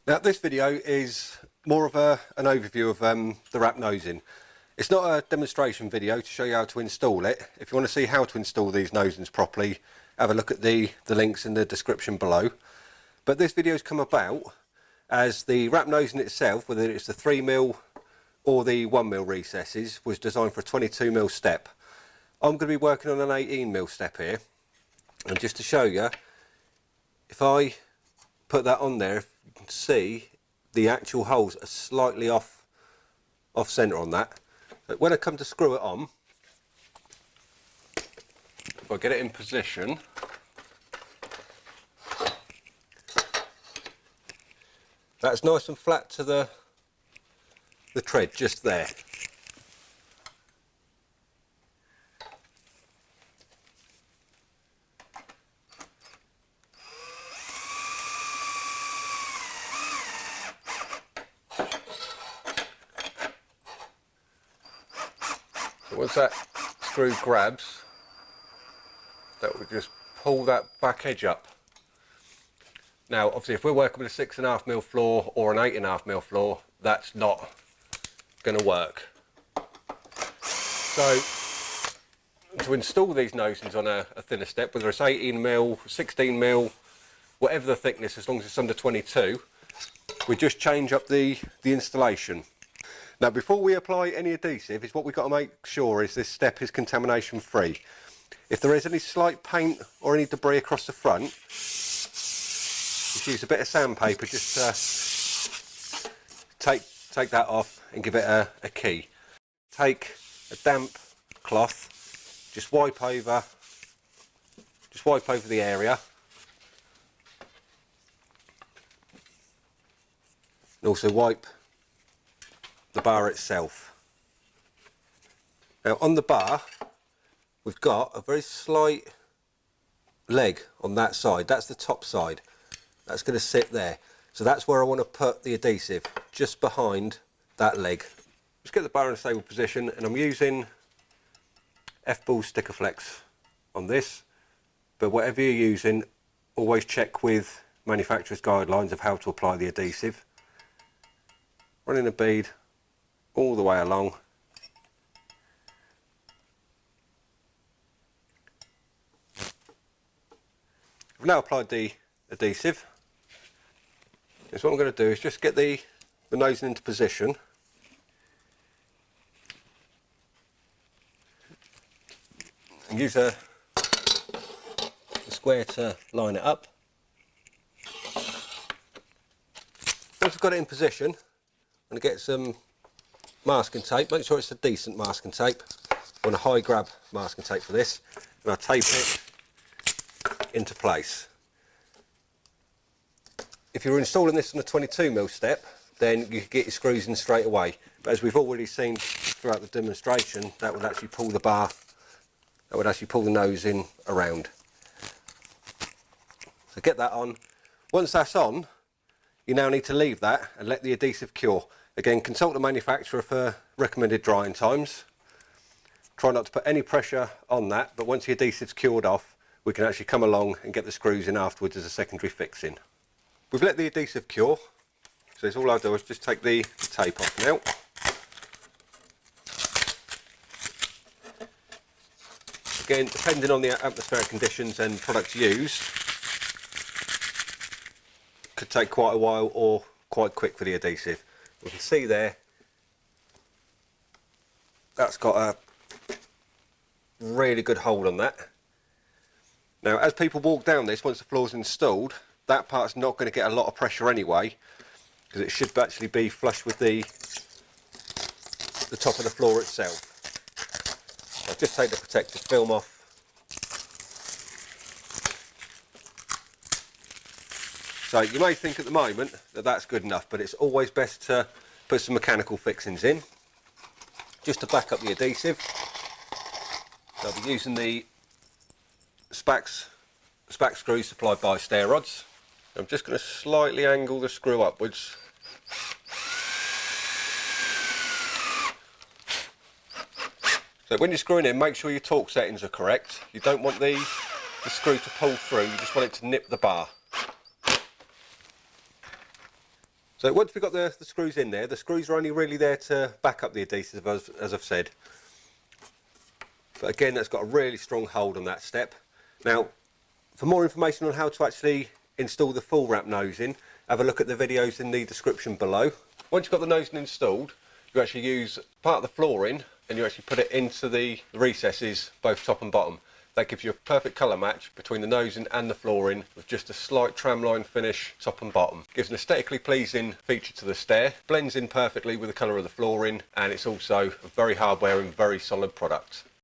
Now this video is more of an overview of the wrap nosing. It's not a demonstration video to show you how to install it. If you want to see how to install these nosings properly, have a look at the links in the description below. But this video has come about as the wrap nosing itself, whether it's the 3mm or the 1mm recesses, was designed for a 22mm step. I'm going to be working on an 18mm step here, and just to show you, if I put that on there, you can see the actual holes are slightly off centre on that. But when I come to screw it on, if I get it in position, that's nice and flat to the tread just there. Once that screw grabs, that will just pull that back edge up. Now obviously if we're working with a 6.5mm floor or an 8.5mm floor, that's not going to work. So to install these nosings on a thinner step, whether it's 18mm, 16mm, whatever the thickness, as long as it's under 22, we just change up the installation. Now before we apply any adhesive, is what we've got to make sure is this step is contamination free. If there is any slight paint or any debris across the front, just use a bit of sandpaper just to take that off and give it a key. Take a damp cloth, just wipe over the area, and also wipe the bar itself. Now on the bar we've got a very slight leg on that side. That's the top side. That's going to sit there. So that's where I want to put the adhesive, just behind that leg. Just get the bar in a stable position, and I'm using F-Ball sticker flex on this, but whatever you're using, always check with manufacturer's guidelines of how to apply the adhesive. Running a bead all the way along. I've now applied the adhesive. So what I'm going to do is just get the nosing into position. And use a square to line it up. Once I've got it in position, I'm going to get some masking tape. Make sure it's a decent masking tape. I want a high grab masking tape for this, and I'll tape it into place. If you're installing this on a 22mm step, then you can get your screws in straight away. But as we've already seen throughout the demonstration, that would actually pull the bar, that would actually pull the nose in around. So get that on. Once that's on, you now need to leave that and let the adhesive cure. Again, consult the manufacturer for recommended drying times. Try not to put any pressure on that, but once the adhesive's cured off, we can actually come along and get the screws in afterwards as a secondary fixing. We've let the adhesive cure, so all I'll do is just take the tape off now. Again, depending on the atmospheric conditions and products used, could take quite a while or quite quick for the adhesive. You can see there, that's got a really good hold on that. Now as people walk down this, once the floor's installed, that part's not going to get a lot of pressure anyway, because it should actually be flush with the top of the floor itself. I'll just take the protective film off. So you may think at the moment that that's good enough, but it's always best to put some mechanical fixings in, just to back up the adhesive. So I'll be using the SPAC screws supplied by Stairrods. I'm just going to slightly angle the screw upwards. So when you're screwing in, make sure your torque settings are correct. You don't want the screw to pull through, you just want it to nip the bar. So once we've got the screws in there, the screws are only really there to back up the adhesive, as I've said. But again, that's got a really strong hold on that step. Now, for more information on how to actually install the full wrap nosing, have a look at the videos in the description below. Once you've got the nosing installed, you actually use part of the flooring and you actually put it into the recesses, both top and bottom. That gives you a perfect colour match between the nosing and the flooring with just a slight tramline finish top and bottom. Gives an aesthetically pleasing feature to the stair, blends in perfectly with the colour of the flooring, and it's also a very hard wearing, very solid product.